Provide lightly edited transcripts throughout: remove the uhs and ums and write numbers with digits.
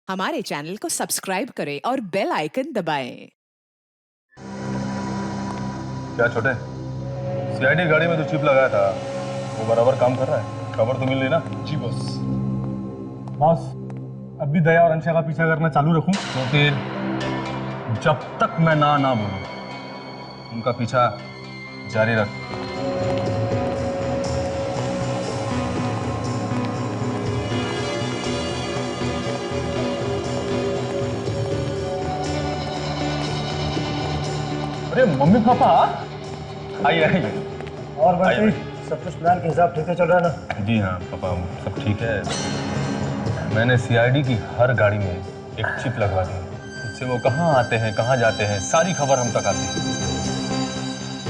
हमारे चैनल को सब्सक्राइब करें और बेल आइकन दबाएं। क्या छोटे, सीआईडी गाड़ी में जो चिप लगाया था वो बराबर काम कर रहा है? खबर तो मिल रही ना? जी बॉस। बॉस, अब भी दया और अंशा का पीछा करना चालू रखूं? तो फिर जब तक मैं ना बोलूं उनका पीछा जारी रख। अरे मम्मी पापा, आइए आइए। और भाई सब कुछ प्लान के हिसाब ठीक से चल रहा है ना? जी हाँ पापा, सब ठीक है। मैंने सीआईडी की हर गाड़ी में एक चिप लगवा दी है। इससे वो कहाँ आते हैं कहाँ जाते हैं सारी खबर हम तक आती है।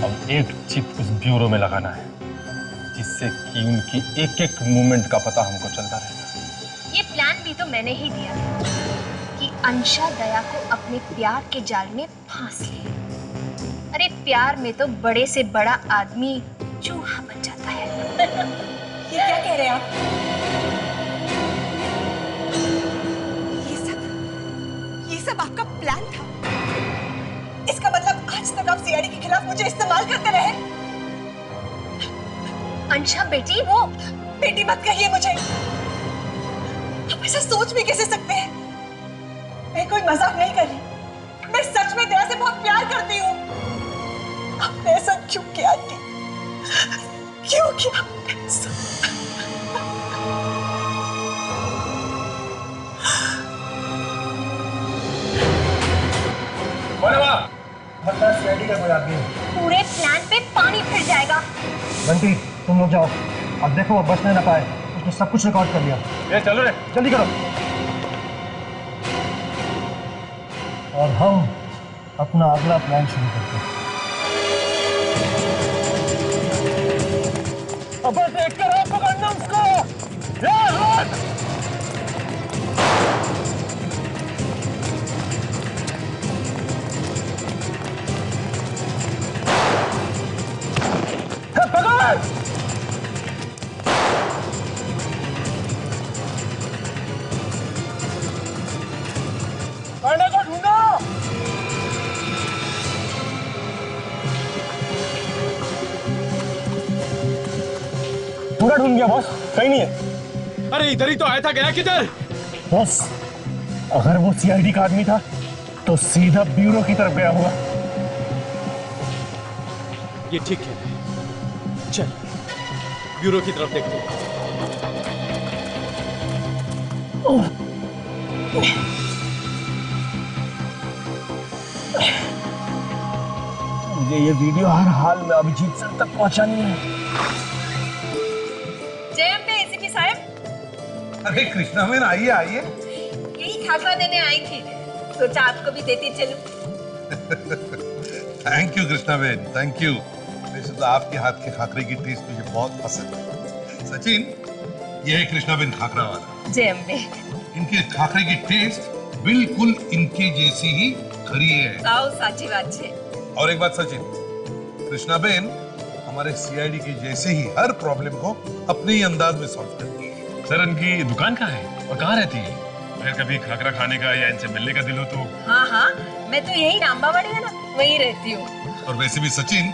अब एक चिप उस ब्यूरो में लगाना है जिससे कि उनकी एक एक मूवमेंट का पता हमको चलता रहेगा। ये प्लान भी तो मैंने ही दिया था कि अंशा दया को अपने प्यार के जाल में फांस ले। अरे प्यार में तो बड़े से बड़ा आदमी चूहा बन जाता है। ये क्या कह रहे हैं आप? ये सब आपका प्लान था? इसका मतलब आज तक आप सीआईडी के खिलाफ मुझे इस्तेमाल करते रहे? अंशा बेटी, वो बेटी मत कहिए मुझे। आप ऐसा सोच भी कैसे सकते हैं? मैं कोई मजाक नहीं कर रही। मैं सच में दया से बहुत प्यार करती हूँ। आपने ऐसा क्यों किया आंटी? क्यों किया आपने ऐसा? लगता है सीआईडी का कोई आदमी है। पूरे प्लान पे पानी फिर जाएगा। बंटी, तुम लोग जाओ। अब देखो वो बचने ना पाए। उसने सब कुछ रिकॉर्ड कर लिया। ये चलो रे, जल्दी करो। और हम अपना अगला प्लान शुरू करते हैं। अबे देख कर आप पकड़ना उसको। पकड़ को ढूंढो। पूरा ढूंढ गया बॉस, कहीं नहीं है। अरे इधर ही तो आया था, गया किधर? बॉस, अगर वो सीआईडी का आदमी था तो सीधा ब्यूरो की तरफ गया होगा। ये ठीक है, चल ब्यूरो की तरफ देखते हैं। मुझे ये वीडियो हर हाल में अभिजीत सर तक पहुंचानी है। जय अम्बे एसीपी साहब। अरे कृष्णा मैन, आइए आइए। यही खाखरा देने आई थी, सोचा आपको भी देती चलूं। Thank you Krishna man, thank you. वैसे तो आपके हाथ के खाखरे की टेस्ट मुझे बहुत पसंद है। सचिन, ये है कृष्णा मैन खाखरा वाला। जय अम्बे। इनके खाखरे की टेस्ट बिल्कुल इनके जैसी ही खरी है। आओ साची बात छे। और एक बात सचिन, कृष्णा बेन हमारे सीआईडी के जैसे ही हर प्रॉब्लम को अपने ही अंदाज में सॉल्व करती है। सर इनकी दुकान कहाँ है और कहाँ रहती है? अगर कभी खाकरा खाने का या इनसे मिलने का दिल हो तो। हाँ, मैं तो यही रामबावाड़ी है ना, वहीं रहती हूँ। और वैसे भी सचिन,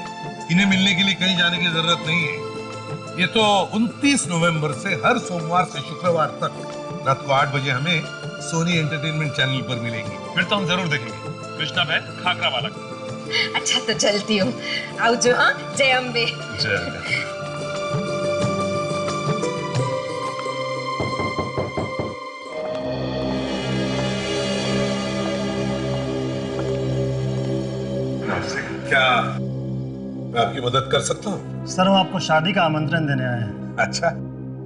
इन्हें मिलने के लिए कहीं जाने की जरूरत नहीं है। ये तो 29 नवंबर से हर सोमवार से शुक्रवार तक रात को 8 बजे हमें सोनी एंटरटेनमेंट चैनल पर मिलेंगी। फिर तो हम जरूर देखेंगे कृष्णा बहन खाकरा वाला। अच्छा तो चलती हूँ। आओ जो। हाँ, जय अम्बे। जय। क्या मैं आपकी मदद कर सकता हूँ? सर, वो आपको शादी का आमंत्रण देने आए हैं। अच्छा,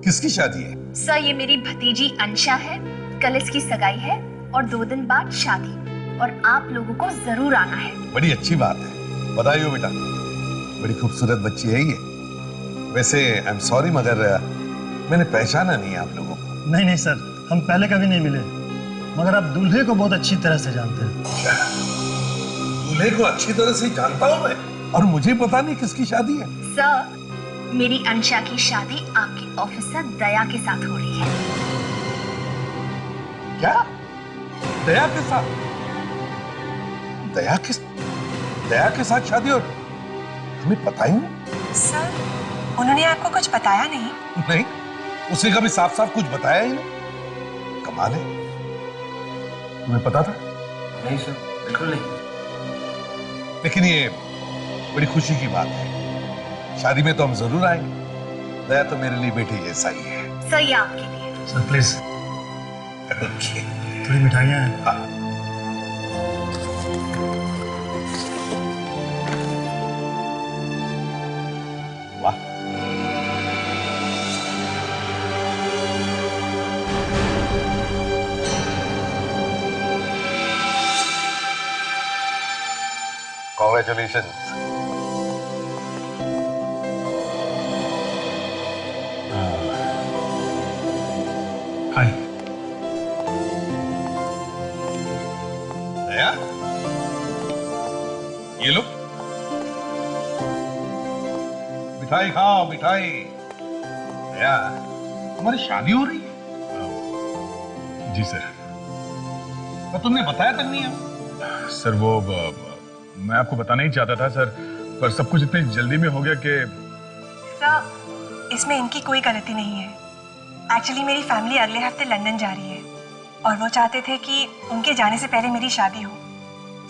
किसकी शादी है? सर, ये मेरी भतीजी अंशा है। कल इसकी सगाई है और 2 दिन बाद शादी, और आप लोगों को जरूर आना है। बड़ी अच्छी बात है, बधाई हो बेटा। बड़ी खूबसूरत बच्ची है ये। वैसे आई एम सॉरी, मगर मैंने पहचाना नहीं आप लोगों को। नहीं नहीं सर, हम पहले कभी नहीं मिले, मगर आप दूल्हे को बहुत अच्छी तरह से जानते हैं। दूल्हे को अच्छी तरह से जानता हूँ मैं, और मुझे पता नहीं किसकी शादी है। सर, मेरी अंशा की शादी आपके ऑफिसर दया के साथ हो रही है। क्या? दया के साथ? दया के साथ शादी? और हमें पता ही नहीं। सर, उन्होंने आपको कुछ बताया नहीं? नहीं, उसने कभी साफ साफ कुछ बताया ही नहीं। कमाल है। तुम्हें पता था? नहीं सर, बिल्कुल नहीं। लेकिन ये बड़ी खुशी की बात है। शादी में तो हम जरूर आएंगे। दया तो मेरे लिए बेटी जैसा ही है। सर ये आपके लिए। Sir please okay. थोड़ी मिठाइयाँ हैं। हाँ। वाह, कॉन्ग्रेचुलेशन। हाय। दया, ये लो मिठाई खाओ, मिठाई। दया, तुम्हारी शादी हो रही है? जी सर। तो तुमने बताया तक नहीं है? सर वो मैं आपको बताना ही चाहता था सर, पर सब कुछ इतनी जल्दी में हो गया कि सर, इसमें इनकी कोई गलती नहीं है। एक्चुअली मेरी फैमिली अगले हफ्ते लंदन जा रही है और वो चाहते थे कि उनके जाने से पहले मेरी शादी हो।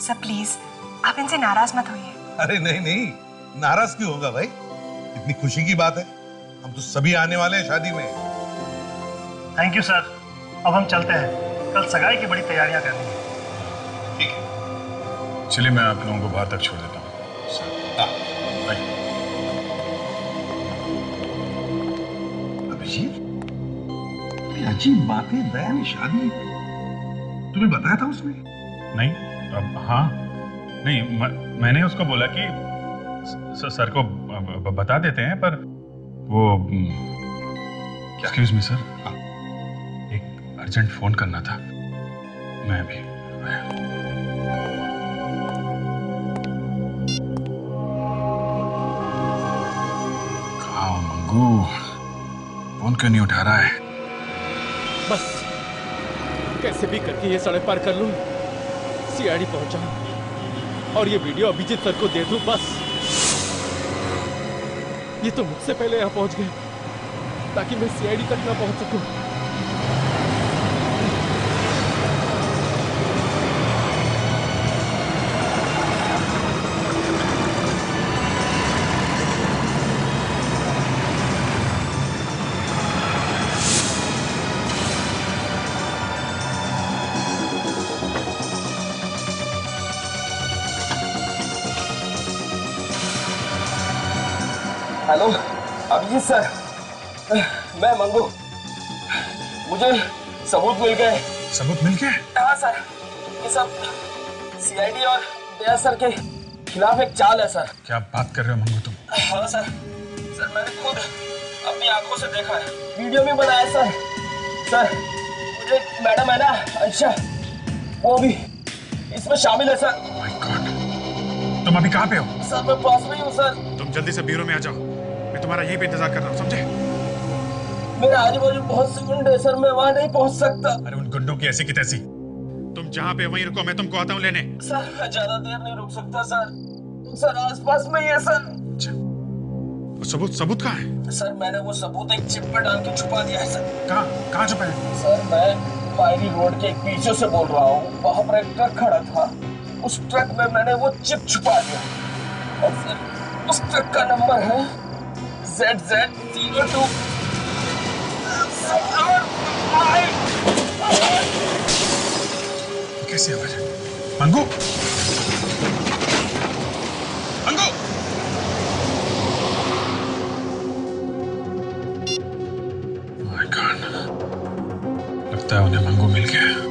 सर प्लीज आप इनसे नाराज मत होइए। अरे नहीं नहीं, नाराज क्यों होगा भाई? इतनी खुशी की बात है। हम तो सभी आने वाले हैं शादी में। Thank you sir. अब हम चलते हैं, कल सगाई की बड़ी तैयारियां करनी है। ठीक है। चलिए मैं आप लोगों को बाहर तक छोड़ देता हूँ सर। हाँ। बाय। अभिजीत, अजीब बात है। दया ने शादी तुम्हें बताया था उसने? नहीं, अब हाँ नहीं, मैंने उसको बोला कि सर को बता देते हैं, पर वो एक्सक्यूज मी सर, एक अर्जेंट फोन करना था। मैं अभी आया। कहाँ हो मंगू? फोन क्यों नहीं उठा रहा है? बस कैसे भी करके ये सड़क पार कर लूं, सीआईडी पहुंच जाऊं और ये वीडियो अभिजीत सर को दे दूं। बस ये तो मुझसे पहले यहाँ पहुंच गए ताकि मैं सीआईडी तक ना पहुंच सकूं। हेलो अभिजीत सर, मैं मंगू। मुझे सबूत मिल गए। सबूत मिल गए? हाँ सर, ये सब सीआईडी और दया सर के खिलाफ एक चाल है सर। क्या बात कर रहे हो मंगू तुम? हाँ सर, सर मैंने खुद अपनी आंखों से देखा है, वीडियो भी बनाया सर। सर मुझे मैडम है ना अंशा, वो भी इसमें शामिल है सर। माय गॉड, तुम अभी कहाँ पे हो? सर मैं पास में ही हूँ सर। तुम जल्दी से ब्यूरो में आ जाओ, मैं तुम्हारा यहीं पे इंतजार कर रहा हूँ, समझे? मेरा आजू बाजू बहुत से गुंडे हैं सर, मैं वहाँ नहीं पहुँच सकता। अरे उन गुंडों की ऐसी की तैसी, तुम जहाँ पे वहीं रुको, मैं तुमको आता हूँ लेने। सर मैं ज्यादा देर नहीं रुक सकता सर। सर आसपास में ही है सर। वो सबूत कहाँ है? सर मैंने वो सबूत एक चिप पे डाल के छुपा दिया है सर। कहाँ छुपा है? सर मैं पायरी रोड के एक पीछे से बोल रहा हूँ, वहाँ पर एक ट्रक खड़ा था, उस ट्रक में मैंने वो चिप छुपा दिया और फिर उस ट्रक का नंबर है ZZ02। कैसी आवाज है? मंगू, मंगू! माय गॉड, लगता है उन्हें मंगू मिल गया।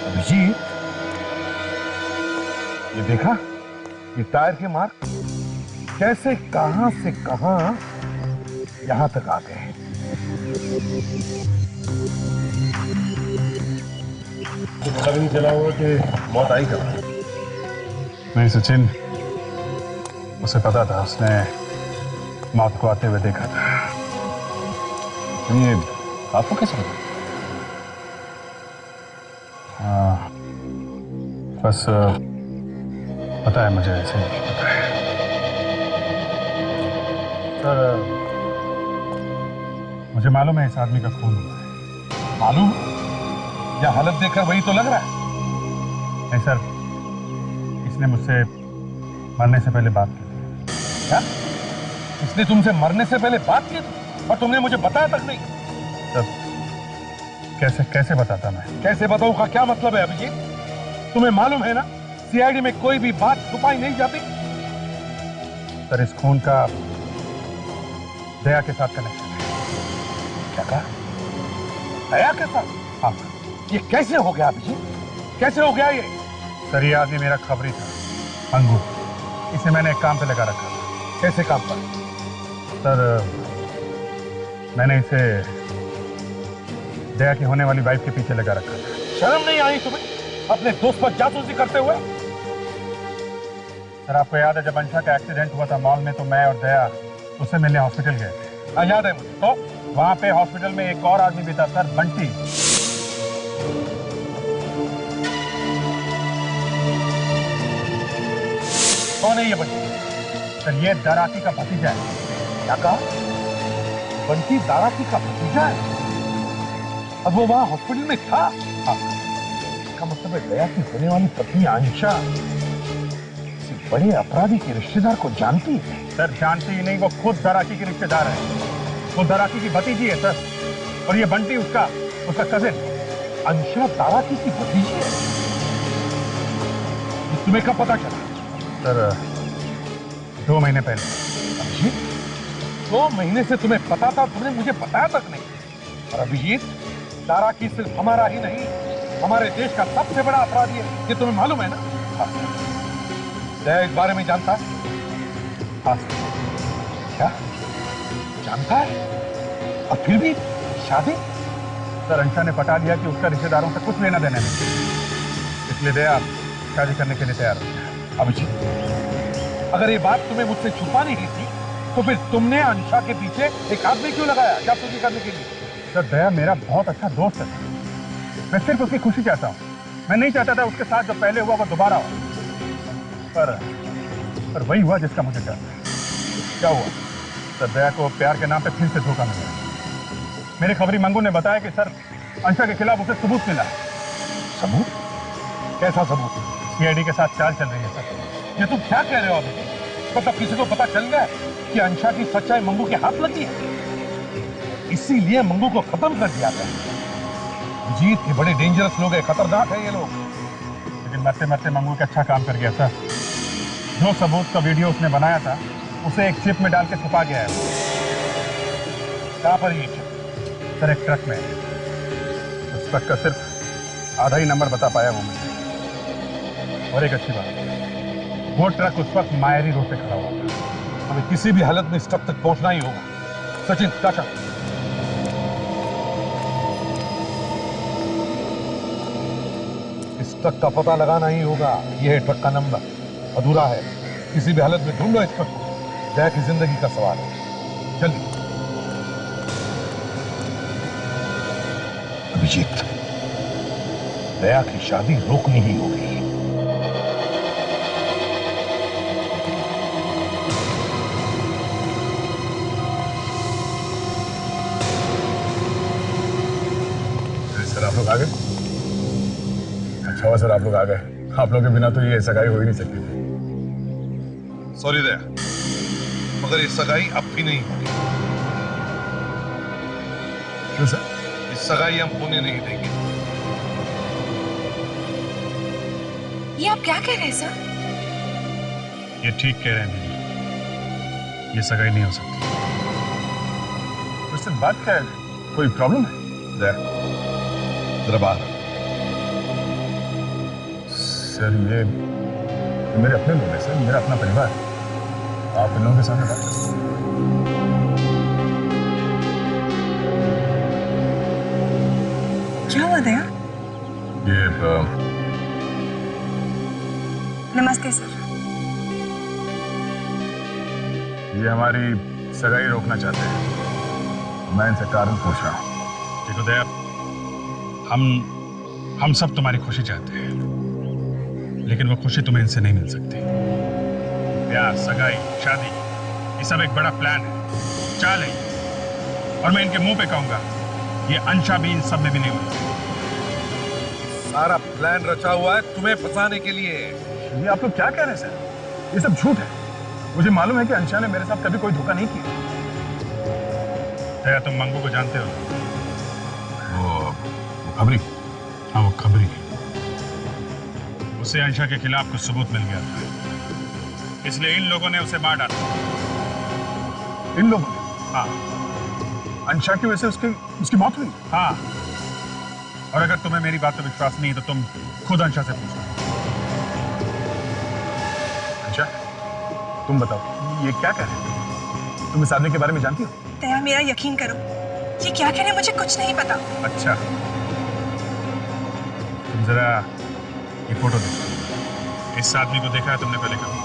अभिजीत, ये देखा? ये टायर के मार्क कैसे कहां से कहां यहां तक आ गए हैं। पता भी नहीं चला हुआ कि मौत आई कब। नहीं सचिन, उसे पता था, उसने मौत को आते हुए देखा था। ये आपको कैसे पता? हाँ, बस पता है मुझे, ऐसे ही पता है। सर, मुझे मालूम है इस आदमी का खून हुआ है। मालूम? या हालत देखकर वही तो लग रहा है। नहीं सर, इसने मुझसे मरने से पहले बात की थी। क्या? इसने तुमसे मरने से पहले बात की थी और तुमने मुझे बताया तक नहीं? सर, कैसे कैसे बताता मैं? कैसे बताऊं का क्या मतलब है अभिजीत? तुम्हें मालूम है ना, सीआईडी में कोई भी बात छुपाई नहीं जाती। सर, इस खून का दया के साथ कनेक्शन है। क्या कहा? दया के साथ? हाँ। ये कैसे हो गया अभिजीत? कैसे हो गया ये? सर, ये आदमी मेरा खबरी था, अंगू। इसे मैंने एक काम पे लगा रखा था। कैसे काम पर? सर, मैंने इसे दया की होने वाली वाइफ के पीछे लगा रखा था। शर्म नहीं आई तुम्हें अपने दोस्त पर जासूसी करते हुए? सर, आपको याद है जब अंशा का एक्सीडेंट हुआ था मॉल में, तो मैं और दया उससे मिलने हॉस्पिटल गए थे। हाँ, याद है मुझे। तो वहां पे हॉस्पिटल में एक और आदमी भी था सर, बंटी। कौन है ये बंटी? सर, ये दराकी का भतीजा है। क्या कहा? बंटी दाराकी का भतीजा है? अब वो वहां हॉस्पिटल में था? हाँ। इसका मतलब है दया की होने वाली पत्नी अंशा किसी बड़े अपराधी के रिश्तेदार को जानती है। सर, जानती ही नहीं, वो खुद दराकी की रिश्तेदार है। वो दराकी की भतीजी है सर, और ये बंटी उसका कजिन। अंशा दाराकी की भतीजी है? ये तुम्हें कब पता चला? सर, 2 महीने पहले। अभिजीत, 2 महीने से तुम्हें पता था, तुमने मुझे बताया तक नहीं। और अभिजीत, दाराकी सिर्फ हमारा ही नहीं, हमारे देश का सबसे बड़ा अपराधी है, ये तुम्हें मालूम है ना? हाँ। दया इस बारे में जानता है? हाँ। क्या जानता है? और फिर भी शादी? सर, अंशा ने पटा लिया कि उसका रिश्तेदारों से कुछ लेना देना नहीं, इसलिए दया शादी करने के लिए तैयार हो गया। अभिजीत, अगर ये बात तुम्हें मुझसे छुपानी ही थी, तो फिर तुमने अंशा के पीछे एक आदमी क्यों लगाया जासूसी करने के लिए? सर, दया मेरा बहुत अच्छा दोस्त है। मैं सिर्फ उसकी खुशी चाहता हूँ। मैं नहीं चाहता था उसके साथ जो पहले हुआ वो दोबारा हो। पर वही हुआ जिसका मुझे डर था। क्या हुआ? सर, दया को प्यार के नाम पे फिर से धोखा मिला। मेरे खबरी मंगू ने बताया कि सर, अंशा के खिलाफ उसे सबूत मिला। सबूत? कैसा सबूत? सीआईडी के साथ चाल चल रही है सर। ये तुम क्या कह रहे हो अभी? मतलब किसी को पता चल गया कि अंशा की सच्चाई मंगू के हाथ लगी है, इसीलिए मंगू को खत्म कर दिया गया। जीत के बड़े डेंजरस लोग हैं, खतरनाक है ये लोग। लेकिन मरते मरते मंगू का अच्छा काम कर गया सर। जो सबूत का वीडियो उसने बनाया था, उसे एक चिप में डाल के छुपा गया है। कहां पर ये चिप? सर, एक ट्रक में। उस ट्रक का सिर्फ आधा ही नंबर बता पाया वो मुझे। और एक अच्छी बात, वो ट्रक उस वक्त मायरी रोड पे खड़ा हुआ था। हमें किसी भी हालत में इस ट्रक तक पहुंचना ही होगा। सचिन, चाचा, इस ट्रक का पता लगाना ही होगा। यह है ट्रक का नंबर, अधूरा है। किसी भी हालत में ढूंढो इस ट्रक को। दया की जिंदगी का सवाल है। चलिए। अभिजीत, दया की शादी रोकनी ही होगी। सर, आप लोग आ गए? अच्छा हुआ सर, आप लोग आ गए। आप लोगों के बिना तो ये सगाई हो ही नहीं सकती थी। सॉरी दया, मगर ये सगाई अब भी नहीं होगी। क्यों सर? इस सगाई हम होने नहीं देंगे। ये आप क्या कह रहे हैं सर? ये ठीक कह रहे हैं दीदी, ये सगाई नहीं हो सकती। उससे बात क्या है? कोई प्रॉब्लम है? दया, जरा बाहर। सर, ये मेरे अपने लोग हैं सर, मेरा अपना परिवार। आप इन लोगों के सामने बात कर सकते हैं। क्या हुआ दया? ये नमस्ते सर। ये हमारी सगाई रोकना चाहते हैं। मैं इनसे कारण पूछ रहा हूँ। देखो दया, हम सब तुम्हारी खुशी चाहते हैं, लेकिन वो खुशी तुम्हें इनसे नहीं मिल सकती। प्यार, सगाई, शादी, ये सब एक बड़ा प्लान है, चाल है। और मैं इनके मुंह पे कहूंगा, ये अंशा भी इन सब में भी नहीं होती। सारा प्लान रचा हुआ है तुम्हें फंसाने के लिए। ये आप लोग क्या कह रहे हैं सर? ये सब झूठ है। मुझे मालूम है कि अंशा ने मेरे साथ कभी कोई धोखा नहीं किया। दया, तुम मंगू को जानते हो? वो खबरी? हाँ, वो खबरी। उसे अंशा के खिलाफ कुछ सबूत मिल गया था, इसलिए इन लोगों ने उसे मार डाला। इन लोगों ने? हाँ। अंशा की वजह से उसकी मौत हुई? हाँ। और अगर तुम्हें मेरी बात पर विश्वास नहीं है तो तुम खुद अंशा से पूछो। अंशा, तुम बताओ, ये क्या कह रहे हैं? तुम इस आदमी के बारे में जानती हो? दया, मेरा यकीन करो, ये क्या कह रहे हैं मुझे कुछ नहीं पता। अच्छा, तुम जरा ये फोटो देखो। इस आदमी को देखा है तुमने पहले कभी?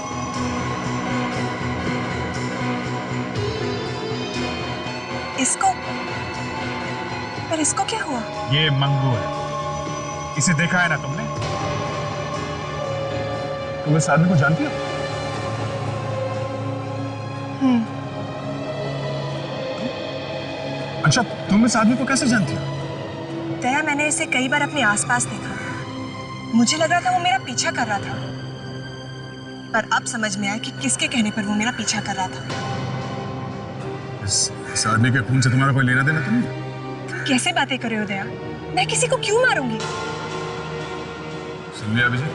इसको? पर इसको क्या हुआ? ये मंगू है। इसे देखा है ना तुमने? तुम इस आदमी को जानती हो? अच्छा, तुम इस आदमी को कैसे जानती हो? दया, मैंने इसे कई बार अपने आसपास देखा। मुझे लग रहा था वो मेरा पीछा कर रहा था, पर अब समझ में आया कि किसके कहने पर वो मेरा पीछा कर रहा था। इस आदमी के खून से तुम्हारा कोई लेना देना तो नहीं? कैसे बातें कर रहे हो दया? मैं किसी को क्यों मारूंगी? सुन लिया विजय?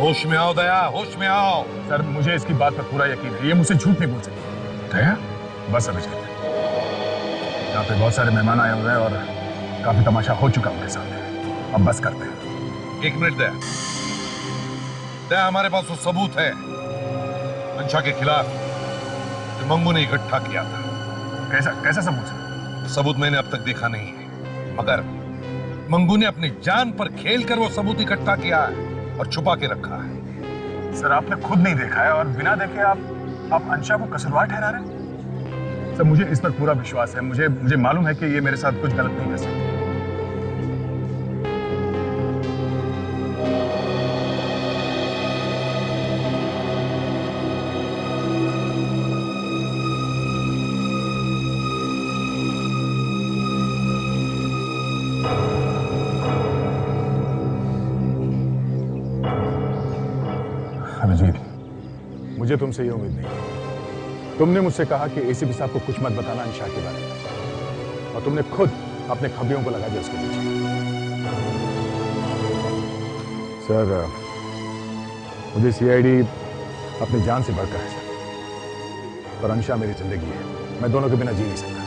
होश में आओ दया, होश में आओ। सर, मुझे इसकी बात पर पूरा यकीन है। ये मुझसे झूठ नहीं बोल सकती। दया, बस अभी चलते। यहाँ पे बहुत सारे मेहमान आए हुए हैं और काफी तमाशा हो चुका उनके साथ। अब बस करते हैं। एक मिनट दया। दया, हमारे पास वो सबूत है अंशा के खिलाफ जो मंगू ने इकट्ठा किया था। कैसा सबूत? सबूत मैंने अब तक देखा नहीं है, मगर मंगू ने अपनी जान पर खेलकर वो सबूत इकट्ठा किया है और छुपा के रखा है। सर, आपने खुद नहीं देखा है और बिना देखे आप अंशा को कसूरवार ठहरा रहे हैं? सर, मुझे इस पर पूरा विश्वास है। मुझे मालूम है कि ये मेरे साथ कुछ गलत नहीं कर सकती। अभिजीत, मुझे तुमसे ये उम्मीद नहीं। तुमने मुझसे कहा कि एसीपी साहब को कुछ मत बताना अंशा के बारे में, और तुमने खुद अपने खबरियों को लगा दिया उसके पीछे। सर, मुझे सीआईडी अपनी जान से बढ़कर है सर, पर अंशा मेरी जिंदगी है। मैं दोनों के बिना जी नहीं सकता।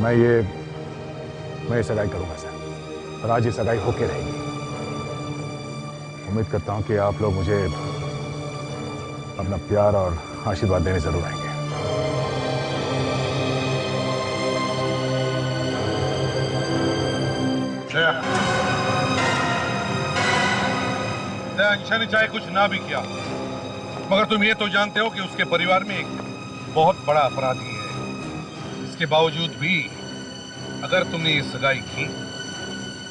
मैं ये सगाई करूंगा सर, और आज ये सगाई होके रहेगी। उम्मीद करता हूं कि आप लोग मुझे अपना प्यार और आशीर्वाद देने जरूर आएंगे। अंशा ने चाहे कुछ ना भी किया, मगर तुम ये तो जानते हो कि उसके परिवार में एक बहुत बड़ा अपराधी है। इसके बावजूद भी अगर तुमने ये सगाई की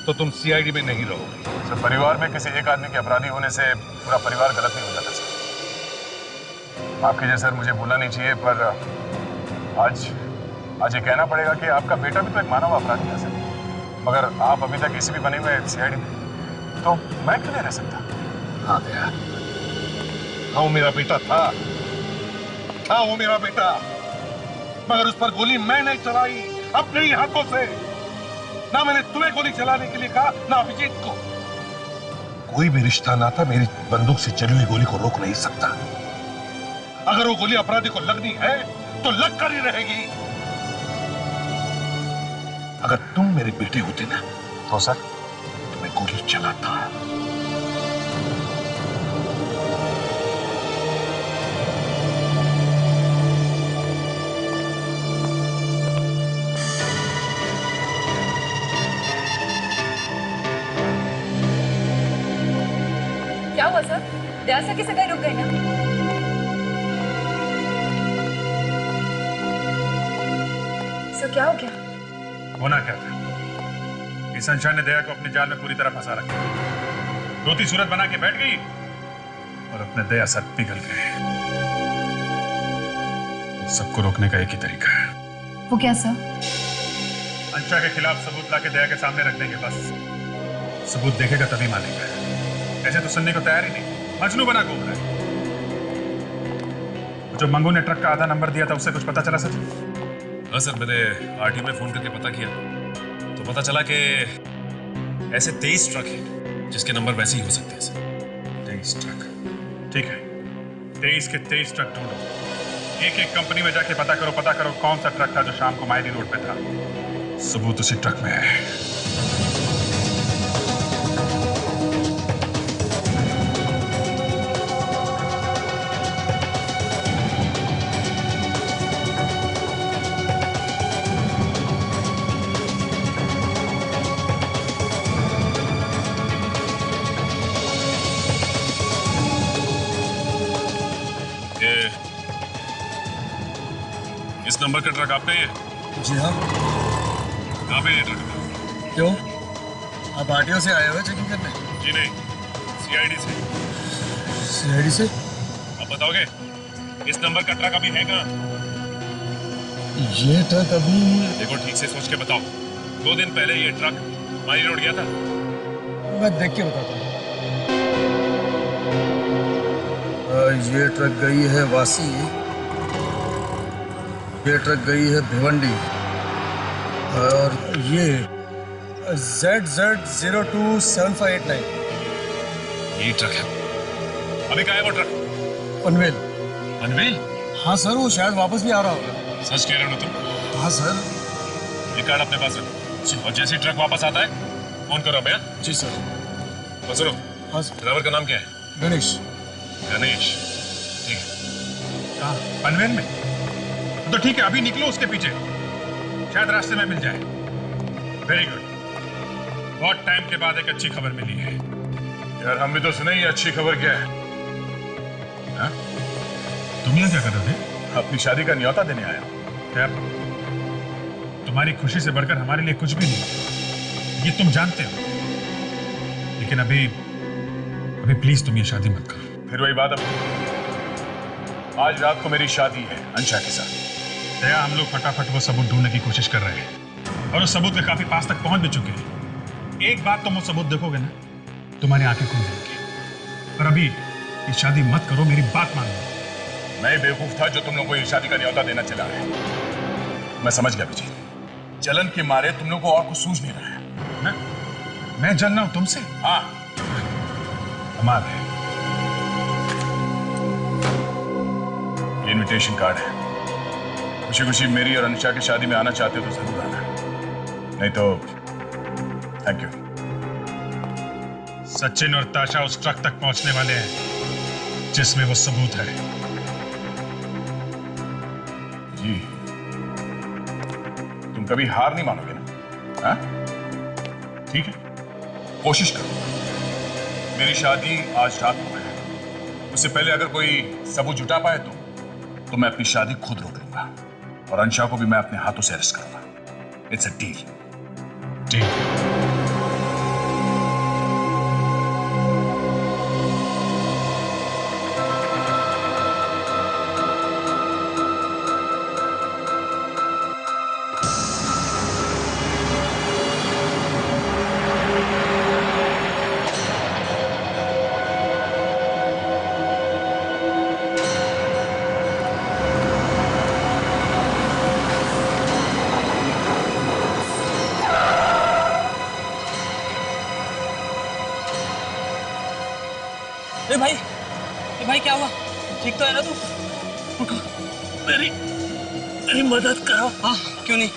तो तुम सीआईडी में नहीं रहोगे। सर, परिवार में किसी एक आदमी के अपराधी होने से पूरा परिवार गलत नहीं हो जाता सर। माफ कीजिए सर, मुझे बोलना नहीं चाहिए, पर आज ये कहना पड़ेगा कि आपका बेटा भी तो एक मानव अपराधी है सर। मगर आप अभी तक एसीपी बने हुए सीआईडी में, तो मैं क्यों नहीं रह सकता? हाँ भैया, हाँ वो मेरा बेटा था, वो मेरा बेटा, मगर उस पर गोली मैं नहीं चलाई अपने ही हाथों से। ना मैंने तुम्हें गोली चलाने के लिए कहा, ना अभिजीत को। कोई भी रिश्ता नाता मेरी बंदूक से चली हुई गोली को रोक नहीं सकता। अगर वो गोली अपराधी को लगनी है तो लग कर ही रहेगी। अगर तुम मेरे बेटे होते ना तो सर तुम्हें गोली चलाता। क्या हुआ सर? दया सर की सगाई रुक गई ना? सर क्या हो गया? होना क्या था? इस अंशा ने दया को अपने जाल में पूरी तरह फंसा रखा। रोती सूरत बना के बैठ गई और अपने दया सर पिघल गए। सबको रोकने का एक ही तरीका है। वो क्या सर? अंशा के खिलाफ सबूत लाके दया के सामने रख देंगे बस। सबूत देखेगा तभी मानेगा। ऐसे तो सुनने को तैयार ही नहीं, मजनू बना घूम रहा है। जो मंगू ने ट्रक का आधा नंबर दिया था उससे कुछ पता चला सच? हाँ सर, मैंने आरटीओ में फोन करके पता किया तो पता चला कि ऐसे 23 ट्रक हैं जिसके नंबर वैसे ही हो सकते हैं सर। 23 ट्रक, ठीक है। 23 के 23 ट्रक ढूंढो। एक एक कंपनी में जाके पता करो कौन सा ट्रक था जो शाम को मायरी रोड पे था। सबूत उसी ट्रक में है। इस नंबर का ट्रक आपका ही है? जी हाँ। कहाँ पे ये ट्रक? क्यों, आप आरटीओ से आए हुए चेकिंग करने? जी नहीं, सीआईडी से। सीआईडी से? आप बताओगे इस नंबर का ट्रक अभी है कहाँ? ये ट्रक अभी... देखो ठीक से सोच के बताओ। 2 दिन पहले ये ट्रक मारी रोड गया था? मैं देख के बताता हूँ। ये ट्रक गई है वासी, ये ट्रक गई है भिवंडी, और ये ZZ027589 ये ट्रक है। अभी कहाँ है वो ट्रक? पनवेल। पनवेल? हाँ सर, वो शायद वापस भी आ रहा होगा। सच कह रहे हो ना तुम? हाँ सर। ये कार्ड अपने पास रखो और जैसे ही ट्रक वापस आता है फोन करो भैया। जी सर। बस सुनो। हाँ सर। ड्राइवर का नाम क्या है? गणेश। गणेश, ठीक है। कहाँ? पनवेल में? तो ठीक है, अभी निकलो उसके पीछे, शायद रास्ते में मिल जाए। Very good. बहुत टाइम के बाद एक अच्छी खबर मिली है। यार हम भी तो सुने, ये अच्छी खबर क्या है? हाँ? तुम यहाँ क्या कर रहे थे? अपनी शादी का न्योता देने आया। यार, तुम्हारी खुशी से बढ़कर हमारे लिए कुछ भी नहीं, ये तुम जानते हो। लेकिन अभी प्लीज तुम ये शादी मत करो। फिर वही बात। अब आज रात को मेरी शादी है अंशा के साथ। दया, हम लोग फटाफट वो सबूत ढूंढने की कोशिश कर रहे हैं और उस सबूत के काफी पास तक पहुंच भी चुके हैं। एक बात तुम वो सबूत देखोगे ना, तुम्हारी आंखें खुल जाएंगी। पर अभी ये शादी मत करो, मेरी बात मान लो। मैं बेवकूफ था जो तुम लोग को ये शादी का न्योता देना चला है। मैं समझ गया विजय, जलन के मारे तुम लोग को और कुछ सूझ नहीं रहा है। मैं जल रहा हूं तुमसे? हाँ, कमाल है। ये इनविटेशन कार्ड है। खुशी खुशी मेरी और अनुषा की शादी में आना चाहते हो तो जरूर आना, नहीं तो थैंक यू। सचिन और ताशा उस ट्रक तक पहुंचने वाले हैं जिसमें वो सबूत है। जी, तुम कभी हार नहीं मानोगे ना? हाँ? ठीक है, कोशिश करो। मेरी शादी आज रात को है। उससे पहले अगर कोई सबूत जुटा पाए तो मैं अपनी शादी खुद रोक लूंगा और अंशा को भी मैं अपने हाथों से अरेस्ट करूंगा। It's a deal. ए भाई क्या हुआ? ठीक तो है ना तू? मेरी मदद करो। हाँ क्यों नहीं,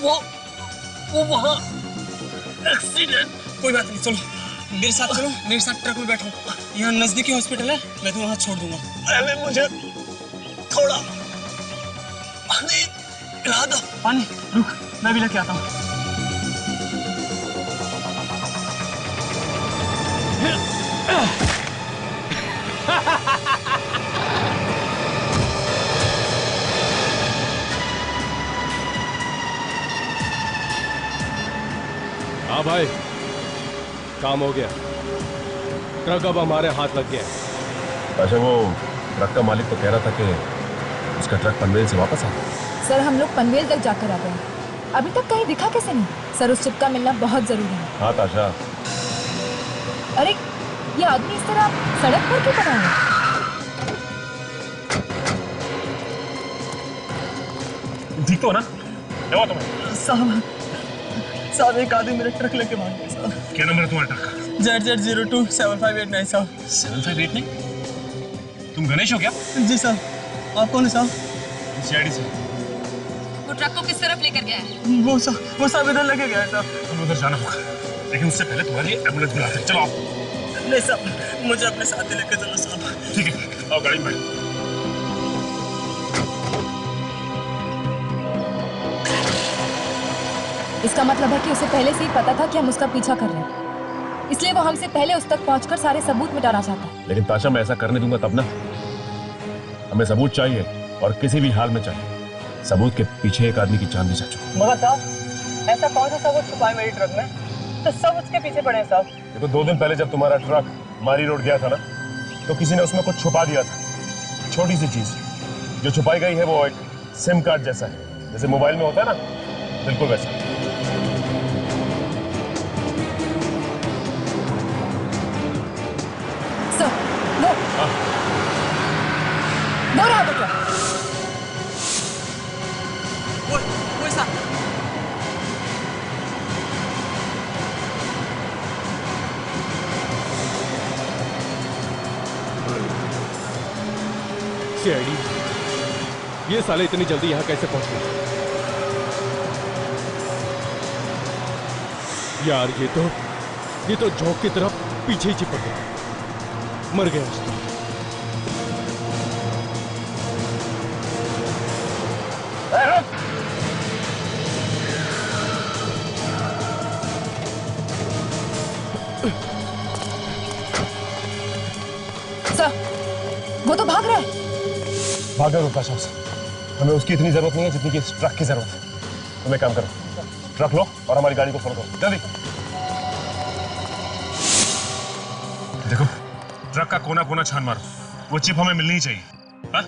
वो वहाँ एक्सीडेंट। कोई बात नहीं, चलो मेरे साथ, चलो मेरे साथ ट्रक में बैठो। यहाँ नजदीकी हॉस्पिटल है, मैं तुम्हें वहाँ छोड़ दूंगा। पहले मुझे थोड़ा पानी पिला दो। पानी? रुक, मैं भी लेके आता हूँ। काम हो गया, ट्रक अब हमारे हाथ लग गया। अच्छा, वो ट्रक का मालिक तो कह रहा था कि उसका ट्रक पनवेल से वापस आ। सर हम लोग पनवेल तक जाकर आ गए, अभी तक कहीं दिखा कैसे नहीं? सर उस चिप का मिलना बहुत जरूरी है। हाँ ताशा। अरे ये आदमी इस तरह सड़क पर क्यों पड़ा है? ठीक तो हो ना? क्या हुआ तुम्हें? साहब एक आदमी मेरा ट्रक लेके भाग गया साहब। क्या नंबर है तुम्हारा ट्रक का? ZZ027589 साहब। 7589? तुम गणेश हो क्या? जी साहब। आप कौन है साहब? CID से। वो ट्रक को किस तरफ लेकर गया है? वो साहब इधर लेके गया है साहब। तुम्हें उधर जाना होगा, लेकिन उससे पहले तुम्हारे लिए एम्बुलेंस बुलाते हैं। चलो आओ। नहीं साहब, मुझे अपने साथ ही लेके चलो साहब। ठीक है, आओ गाड़ी में बैठो। इसका मतलब है कि उसे पहले से ही पता था कि हम उसका पीछा कर रहे हैं, इसलिए वो हमसे पहले उस तक पहुंचकर सारे सबूत मिटाना चाहता है। लेकिन ताशा, मैं ऐसा करने दूंगा तब ना। हमें सबूत चाहिए, और किसी भी हाल में चाहिए। सबूत के पीछे एक आदमी की जान भी जा चुकी। मगर साहब ऐसा कौन सा सबूत छुपा है मेरी ट्रक में? तो सब उसके पीछे पड़े हैं साहब। देखो, 2 दिन पहले जब तुम्हारा ट्रक मारी रोड गया था ना, तो किसी ने उसमें कुछ छुपा दिया था। छोटी सी चीज जो छुपाई गई है वो एक सिम कार्ड जैसा है, जैसे मोबाइल में होता है ना, बिल्कुल वैसा। सर वो रहा बेटा। वो साहब। CID, ये साले इतनी जल्दी यहाँ कैसे पहुंच गए? यार ये तो झोंक की तरफ पीछे ही चिपक गया, मर गया उसको। सर वो तो भाग रहा है। भागा रुका शख्स, हमें उसकी इतनी जरूरत नहीं है जितनी कि इस ट्रक की जरूरत है। तुम एक काम करो, ट्रक लो और हमारी गाड़ी को फॉलो करो, जल्दी। देखो, ट्रक का कोना कोना छान मारो, वो चिप हमें मिलनी ही चाहिए। हाँ?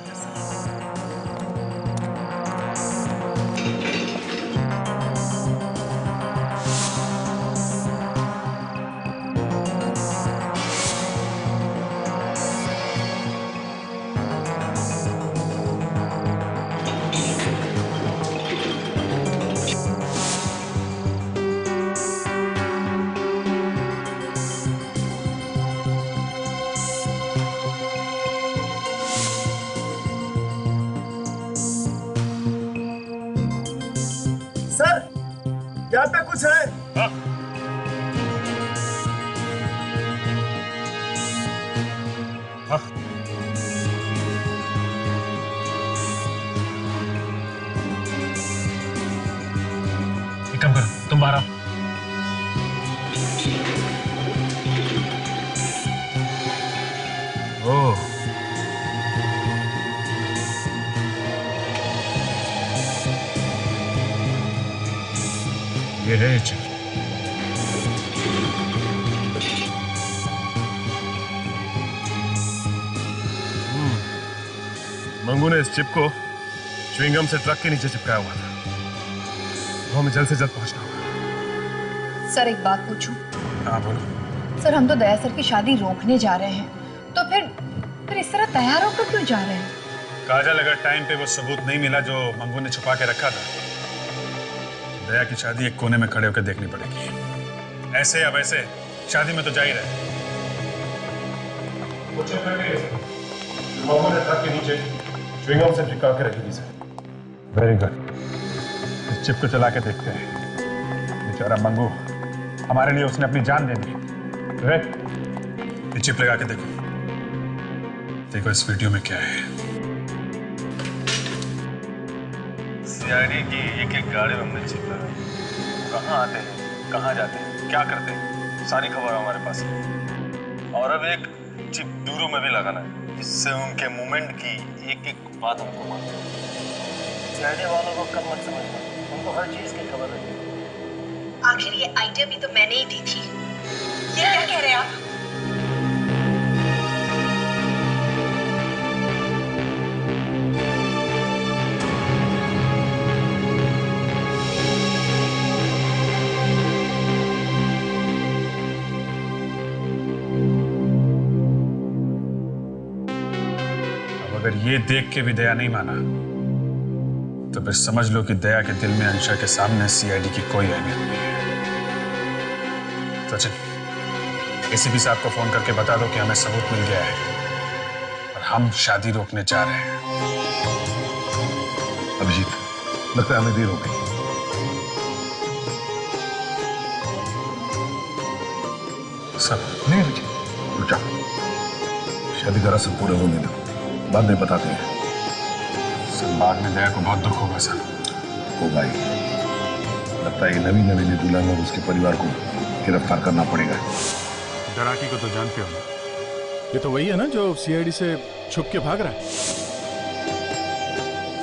सर यहाँ पे कुछ है। हाँ? हाँ? एक काम करो, तुम बाहर आओ। ओह, ये है चिप। मंगू ने इस चिप को च्युइंगम से ट्रक के नीचे चिपकाया हुआ था। वो हमें जल्द से जल्द पहुंचना होगा। सर एक बात पूछूं? हाँ बोलो। सर हम तो दया सर की शादी रोकने जा रहे हैं, तो फिर इस तरह तैयार होकर क्यों जा रहे हैं? काजल, अगर टाइम पे वो सबूत नहीं मिला जो मंगू ने छुपा के रखा था, दया की शादी एक कोने में खड़े होकर देखनी पड़ेगी। ऐसे या वैसे शादी में तो जा ही रहे। मंगू ने ट्रक के नीचे च्युइंगम से चिपका के रखी थी सर। वेरी गुड, इस चिप को चला के देखते हैं। बेचारा मंगू, हमारे लिए उसने अपनी जान दे दी। ये चिप लगा के देखो, देखो इस वीडियो में क्या है। CID की एक गाड़ी में हमने चिप लगाई। कहाँ आते हैं, कहाँ जाते हैं, क्या करते हैं, सारी खबर हमारे पास है। और अब एक चिप दूरों में भी लगाना है, जिससे उनके मूवमेंट की एक एक बात हमको मालूम है। CID वालों को कम मत समझना, उनको हर चीज की खबर है। आखिर ये आइडिया भी तो मैंने ही दी थी। ये क्या कह रहे हैं आप? अगर ये देख के भी दया नहीं माना तो फिर समझ लो कि दया के दिल में अंशा के सामने सीआईडी की कोई अहमियत नहीं है। सचिन, एसीपी साहब को फोन करके बता दो कि हमें सबूत मिल गया है और हम शादी रोकने जा रहे हैं। अभिजीत, लगता है हमें देर हो गई। सब नहीं अभिजीत, रुक जा। शादी का रस्म पूरे होने दो, बाद में बताते हैं। सब बाद में दया को बहुत दुख होगा सर। ओ भाई, लगता है कि नवीन नवीन दुल्हन और उसके परिवार को गिरफ्तार करना पड़ेगा। डराकी को तो जानते हो ना? ये तो वही है ना जो सीआईडी से छुप के भाग रहा है।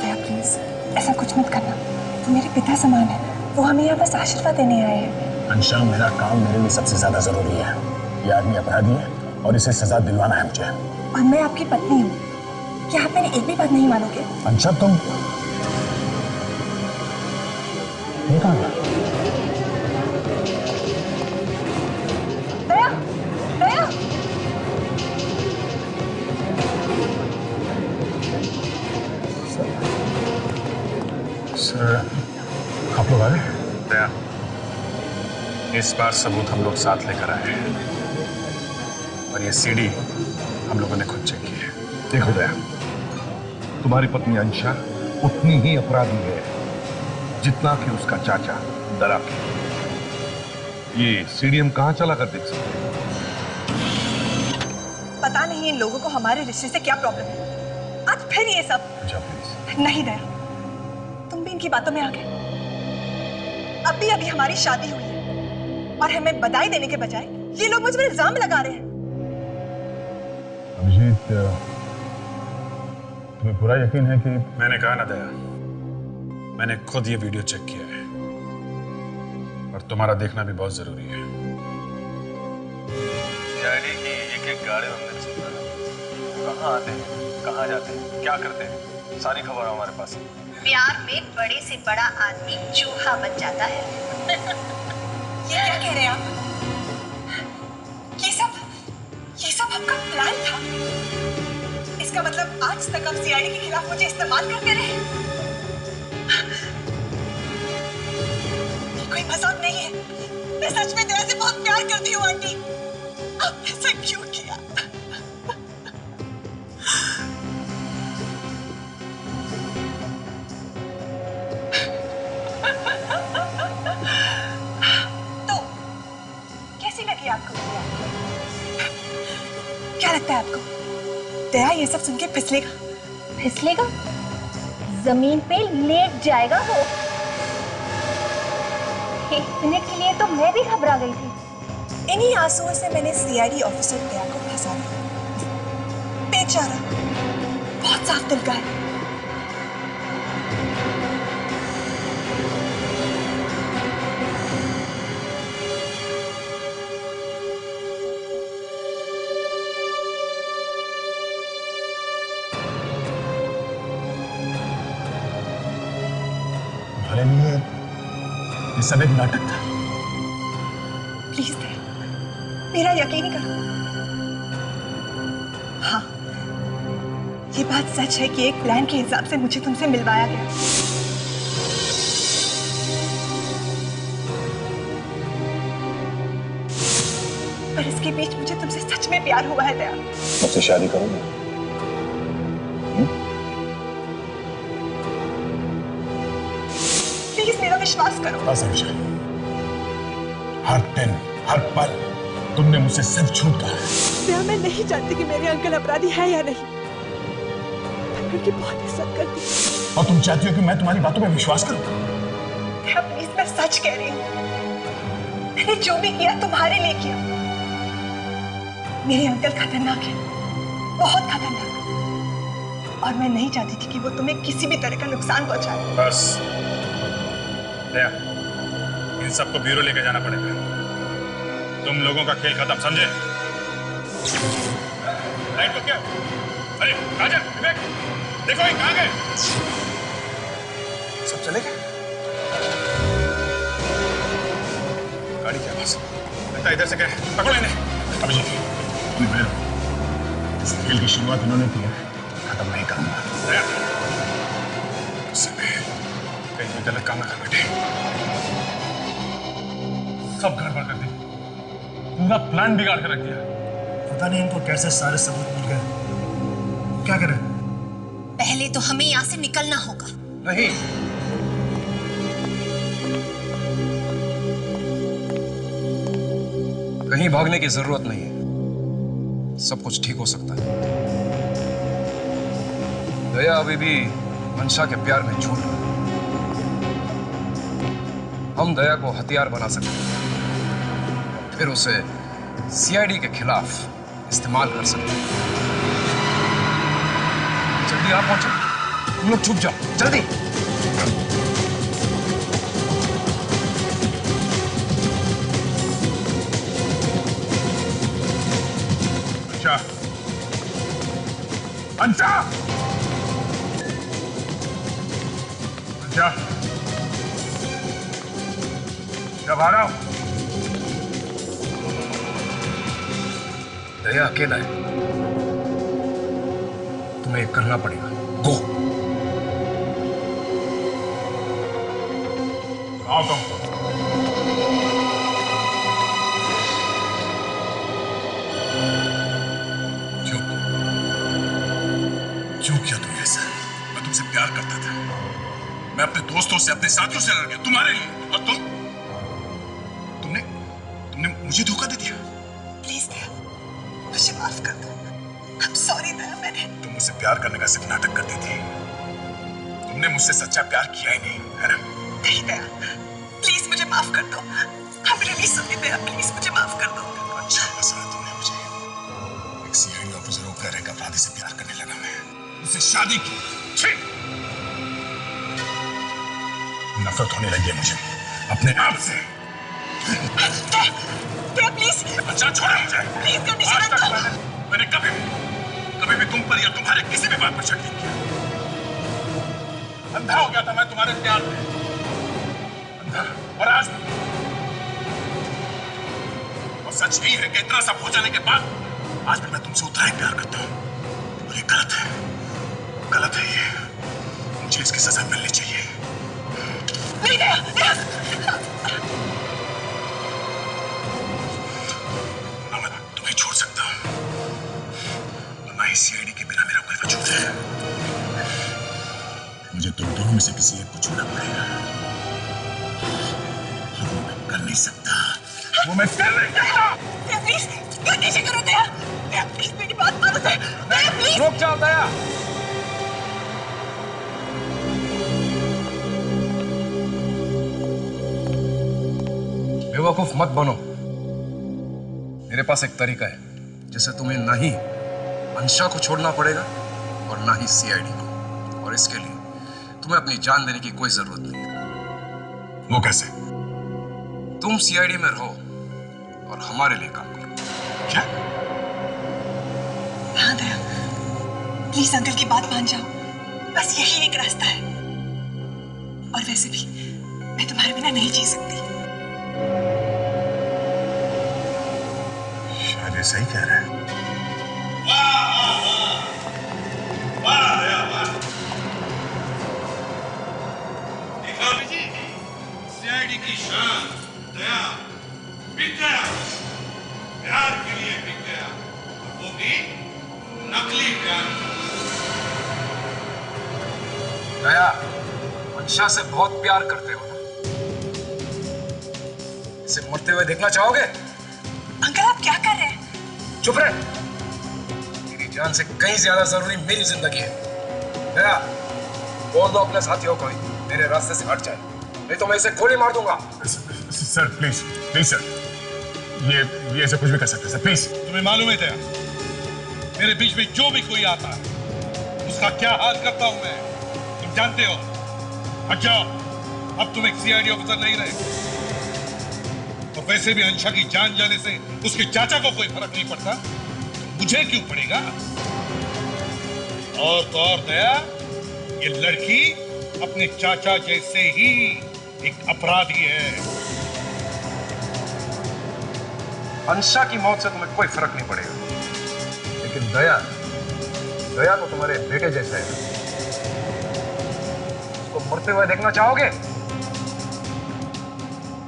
दया प्लीज ऐसा कुछ मत करना, तो मेरे पिता समान है, वो हमें यहाँ बस आशीर्वाद देने आए हैं। अंशा, मेरा काम मेरे लिए सबसे ज्यादा जरूरी है। ये आदमी अपराधी है और इसे सजा दिलवाना है मुझे। और मैं आपकी पत्नी हूँ, क्या आप मेरी एक भी बात नहीं मानोगे? अंशा, तुम ये कहाँ गया? दया, दया। सर, आप लोग आ गए? दया, इस बार सबूत हम लोग साथ लेकर आए हैं और ये सीडी हम लोगों ने खुद चेक की है। देखो दया, तुम्हारी पत्नी अंशा उतनी ही अपराधी है जितना कि उसका चाचा डराकी। ये सीडी हम कहाँ चला कर देख सकते हैं? पता नहीं इन लोगों को हमारे रिश्ते से क्या प्रॉब्लम है, आज फिर ये सब। जा प्लीज। नहीं दया, तुम भी इनकी बातों में आ गए। अभी अभी हमारी शादी हुई है और हमें बधाई देने के बजाय ये लोग मुझ पर इल्जाम लगा रहे हैं। अभिजीत, तुम्हें पूरा यकीन है कि मैंने कहा ना दया, मैंने खुद ये वीडियो चेक किया है और तुम्हारा देखना भी बहुत जरूरी है। सीआईडी की एक गाड़ी हमने चेक की। कहाँ आते हैं, कहाँ जाते हैं, क्या करते हैं, सारी खबर हमारे पास है। प्यार में बड़े से बड़ा आदमी चूहा बन जाता है। ये क्या कह रहे हैं आप? ये सब आपका प्लान था? इसका मतलब आज तक आप सीआईडी के खिलाफ मुझे इस्तेमाल करते रहे? ये कोई मजाक नहीं है, मैं सच में दया से बहुत प्यार करती हूँ आंटी। आपने ऐसा क्यों किया? तो कैसी लगी आपको? क्या लगता है आपको दया ये सब सुन के फिसलेगा? फिसलेगा? जमीन पे लेट जाएगा वो। एक मिनट के लिए तो मैं भी घबरा गई थी। इन्हीं आंसुओं से मैंने सीआईडी ऑफिसर दया को फंसा दिया। बेचारा बहुत साफ दिल का है। तुम्हारे लिए ये सब एक नाटक था। प्लीज दया, मेरा यकीन करो। हाँ, ये बात सच है कि एक प्लान के हिसाब से मुझे तुमसे मिलवाया गया। पर इसके बीच मुझे तुमसे सच में प्यार हुआ है दया। मुझसे शादी करोगे? प्लीज मेरा विश्वास करो। बस अंशा, हर दिन हर पल तुमने मुझसे सिर्फ झूठ कहा है। दया, मैं नहीं जानती कि मेरे अंकल अपराधी है या नहीं, पर उनकी बहुत इज्जत करती हूँ। और तुम चाहती हो कि मैं तुम्हारी बातों पर विश्वास करूं? दया प्लीज, मैं सच कह रही हूँ। मैंने जो भी किया तुम्हारे लिए किया। मेरे अंकल खतरनाक है, बहुत खतरनाक, और मैं नहीं चाहती थी कि वो तुम्हें किसी भी तरह का नुकसान पहुंचाए। बस दया, इन सबको ब्यूरो लेके जाना पड़ेगा। तुम लोगों का खेल खत्म, समझे? लाइट को क्या? अरे काजल, विवेक, देखो ये कहाँ गए? सब चले गए? गाड़ी क्या बस? लगता है इधर से गए। पकड़ो इन्हें। अभिजीत, तुम इधर आओ। इस खेल की शुरुआत इन्होंने की है, खत्म नहीं करूंगा। कहीं गलत काम ना कर बैठे। सब गड़बड़ कर दी, पूरा प्लान बिगाड़ कर रख दिया। पता नहीं इनको कैसे सारे सबूत मिल गए। क्या करें? पहले तो हमें यहाँ से निकलना होगा। नहीं, कहीं भागने की जरूरत नहीं है, सब कुछ ठीक हो सकता है। दया अभी भी मंशा के प्यार में झूठ रहा है। हम दया को हथियार बना सकते हैं, फिर उसे सीआईडी के खिलाफ इस्तेमाल कर सकते हैं। जल्दी आप पहुंचो, तुम लोग छुप जाओ, जल्दी। अंशा, अंशा, अंशा, जब आ रहा हूं। दया अकेला है, तुम्हें करना पड़ेगा। गो। आओ तुम। क्यों किया तुमने ऐसा? मैं तुमसे प्यार करता था, मैं अपने दोस्तों से, अपने साथियों से लड़ गया तुम्हारे लिए, और तुमने मुझे धोखा दे दिया। प्लीज दया, मुझे माफ कर दो। I'm sorry दया, तुम मुझसे प्यार करने का सिर्फ नाटक करती थी, तुमने मुझसे सच्चा प्यार किया ही नहीं, है ना? नहीं दया, प्लीज मुझे माफ कर दो। I'm really sorry Daya, please मुझे माफ कर दो। अच्छा फंसाया तुमने मुझे। एक सीआईडी ऑफिसर होकर एक अपराधी से प्यार करने लगा मैं, उससे शादी की। छी! नफरत होने लगी है मुझे अपने आप से। दया प्लीज, अच्छा छोड़ो मुझे। प्लीज कंडीशन मत दो। मैंने कभी भी तुम पर या तुम्हारे किसी भी बात पर शक नहीं किया। अंधा हो गया था मैं तुम्हारे प्यार में, अंधा। और आज और सच यही है कि इतना सब हो जाने के बाद आज भी मैं तुमसे उतना ही प्यार करता हूं। और ये गलत है, गलत है ये। मुझे इसकी सजा मिलनी चाहिए। नहीं दया, दया। ना मैं तुम्हें छोड़ सकता हूं, और ना ही सीआईडी के बिना मेरा कोई वजूद है। मुझे तुम दोनों में से किसी एक को चुनना पड़ेगा। वो मैं कर नहीं सकता, वो मैं कर नहीं सकता। दया प्लीज, कंडीशन करो दया। दया प्लीज मेरी बात मानो दया। दया प्लीज। रुक जाओ दया। बेवकूफ मत बनो। मेरे पास एक तरीका है जिससे तुम्हें ना ही अंशा को छोड़ना पड़ेगा और ना ही सीआईडी को, और इसके लिए तुम्हें अपनी जान देने की कोई जरूरत नहीं। वो कैसे? तुम सीआईडी में रहो और हमारे लिए काम करो। क्या? हाँ दया, प्लीज अंकल की बात मान जाओ, बस यही एक रास्ता है। और वैसे भी मैं तुम्हारे बिना नहीं जी सकती। शायद ये सही कह रहा है। सीआईडी की शान दया बिक गया, प्यार के लिए बिक गया, और वो भी नकली प्यार। दया, अंशा से बहुत प्यार करते हो ना? इसे मरते हुए देखना चाहोगे? अंकल आप क्या कर रहे हैं? चुप रहे। तेरी जान से कहीं ज्यादा जरूरी मेरी जिंदगी है। दया, बोल दो अपने साथियों को मेरे रास्ते से हट जाए, नहीं तो मैं इसे गोली मार दूंगा। सर प्लीज प्लीज सर, ये ऐसे कुछ भी कर सकते सर, प्लीज। तुम्हें मालूम है दया, मेरे बीच में जो भी कोई आता है उसका क्या हाल करता हूं मैं, तुम जानते हो। हट जाओ, अब तुम एक सीआईडी ऑफिसर नहीं रहे, और वैसे भी अंशा की जान जाने से उसके चाचा को कोई फर्क नहीं पड़ता, तो मुझे क्यों पड़ेगा? और तो और दया, ये लड़की अपने चाचा जैसे ही एक अपराधी है। अंशा की मौत से तुम्हें कोई फर्क नहीं पड़ेगा, लेकिन दया तो तुम्हारे बेटे जैसा है। उसको मरते हुए देखना चाहोगे?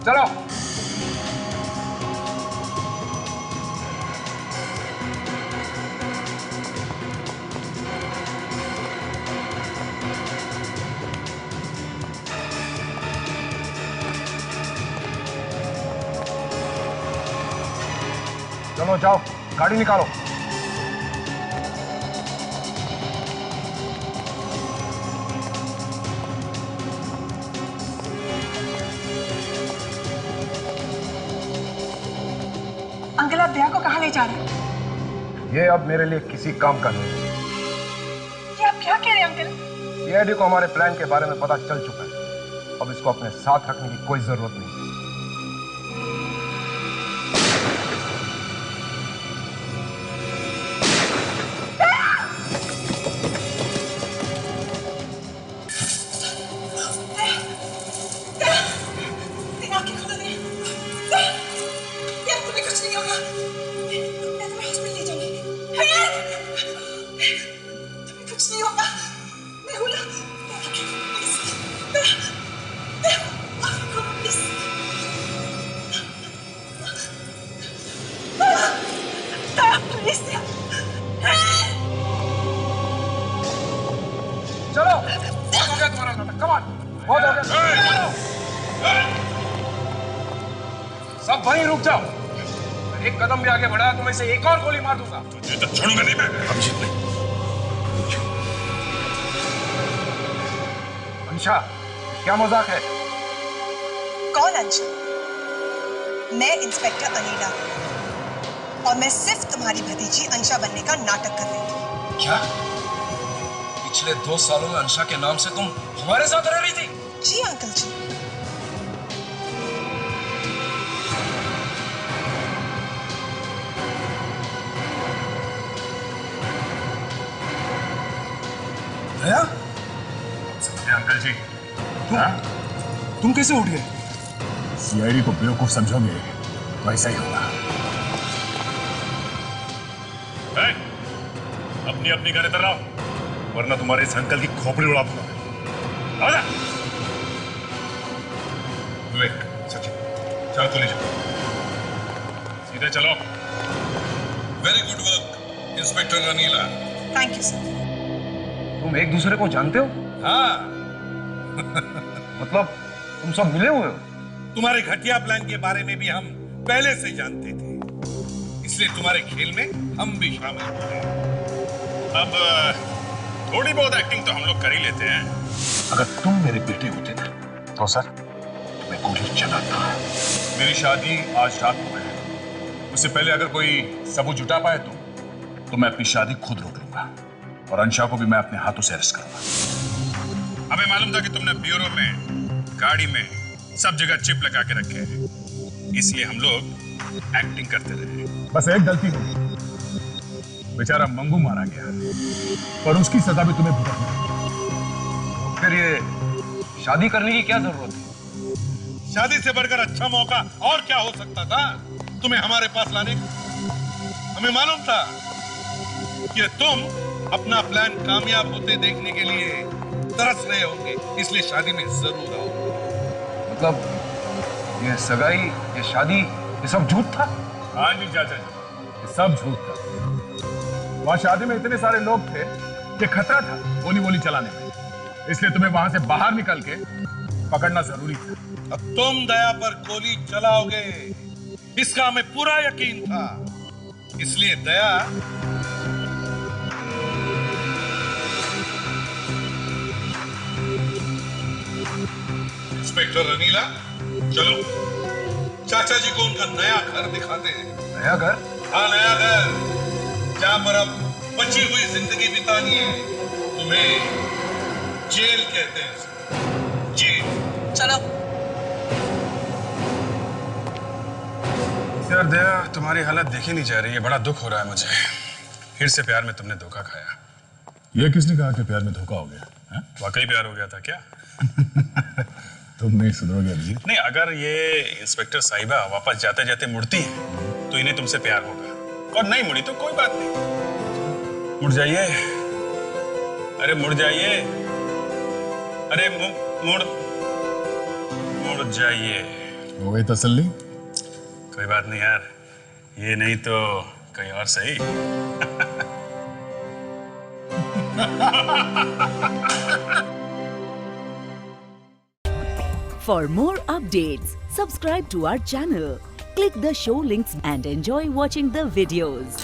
चलो। चलो जाओ, गाड़ी निकालो। अंकल, आप दया को कहाँ ले जा रहे हैं? ये अब मेरे लिए किसी काम का नहीं है। ये आप क्या कह रहे हैं अंकल? सीआईडी को हमारे प्लान के बारे में पता चल चुका है। अब इसको अपने साथ रखने की कोई जरूरत नहीं। सब वहीं रुक जाओ। एक कदम भी आगे बढ़ाया तो मैं इसे एक और गोली मार दूंगा। तुझे तो छोड़ूंगा नहीं मैं। अभिजीत नहीं। अंशा, क्या मजाक है? कौन अंशा? मैं इंस्पेक्टर अनीला और मैं सिर्फ तुम्हारी भतीजी अंशा बनने का नाटक कर रही थी। क्या? पिछले 2 सालों में अंशा के नाम से तुम हमारे साथ रह रही थी? जी अंकल जी। दया? अंकल जी, तुम कैसे उठ गए? सीआईडी को बेवकूफ समझोगे तो ऐसा ही होगा। अपनी अपनी गाड़ी इधर आओ, वरना तुम्हारे इस अंकल की खोपड़ी उड़ा दूंगा। आजा। विवेक, सचिन, चलो तो ले जाओ। सीधे चलो। Very good work inspector Anila. Thank you sir. तुम एक दूसरे को जानते हो? हाँ। मतलब तुम सब मिले हुए हो? तुम्हारे घटिया प्लान के बारे में भी हम पहले से जानते थे, इसलिए तुम्हारे खेल में हम भी शामिल हुए। अब थोड़ी बहुत एक्टिंग तो हम लोग कर ही लेते हैं। अगर तुम मेरे बेटे होते ना तो सर मैं गोली चलाता। मेरी शादी आज रात को है, उससे पहले अगर कोई सबूत जुटा पाए तो मैं अपनी शादी खुद रोक लूंगा और अंशा को भी मैं अपने हाथों से अरेस्ट करूंगा। हमें मालूम था कि तुमने ब्यूरो में, गाड़ी में, सब जगह चिप लगा के रखे हैं, इसलिए हम लोग एक्टिंग करते रहे। बस एक गलती हुई, बेचारा मंगू मारा गया और उसकी सजा भी तुम्हें भुगतना। फिर ये शादी करने की क्या जरूरत है? शादी से बढ़कर अच्छा मौका और क्या हो सकता था तुम्हें हमारे पास लाने का? हमें मालूम था कि तुम अपना प्लान कामयाब होते देखने के लिए तरस रहे होंगे, इसलिए शादी में जरूर आओ। मतलब ये सगाई, ये शादी, ये सब झूठ था? हाँ जी चाचा जी, ये सब झूठ था। वहां शादी में इतने सारे लोग थे कि खतरा था गोली चलाने में, इसलिए तुम्हें वहां से बाहर निकल के पकड़ना जरूरी था। अब तुम दया पर गोली चलाओगे इसका हमें पूरा यकीन था, इसलिए दया इंस्पेक्टर अनीला, चलो चाचा जी को उनका नया घर दिखाते हैं। नया घर? हाँ, नया घर, जहां पर अब बची हुई जिंदगी बितानी है। तुम्हें जेल कहते हैं, जेल। चलो। यार दया, तुम्हारी हालत देखी नहीं जा रही है, बड़ा दुख हो रहा है मुझे। फिर से प्यार में तुमने धोखा खाया। ये किसने कहा कि प्यार में धोखा हो गया? वाकई प्यार हो गया था क्या? तुम नहीं सुधरोगे अभिजीत। नहीं, अगर ये इंस्पेक्टर साहिबा वापस जाते जाते मुड़ती हैं तो इन्हें तुमसे प्यार होगा, और नहीं मुड़ी तो कोई बात नहीं। मुड़ जाइए, अरे मुड़ जाइए, अरे मुड़ जाइए। हो गई तसल्ली? कोई बात नहीं यार, ये नहीं तो कहीं और सही। For more updates, subscribe to our channel, click the show links and enjoy watching the videos.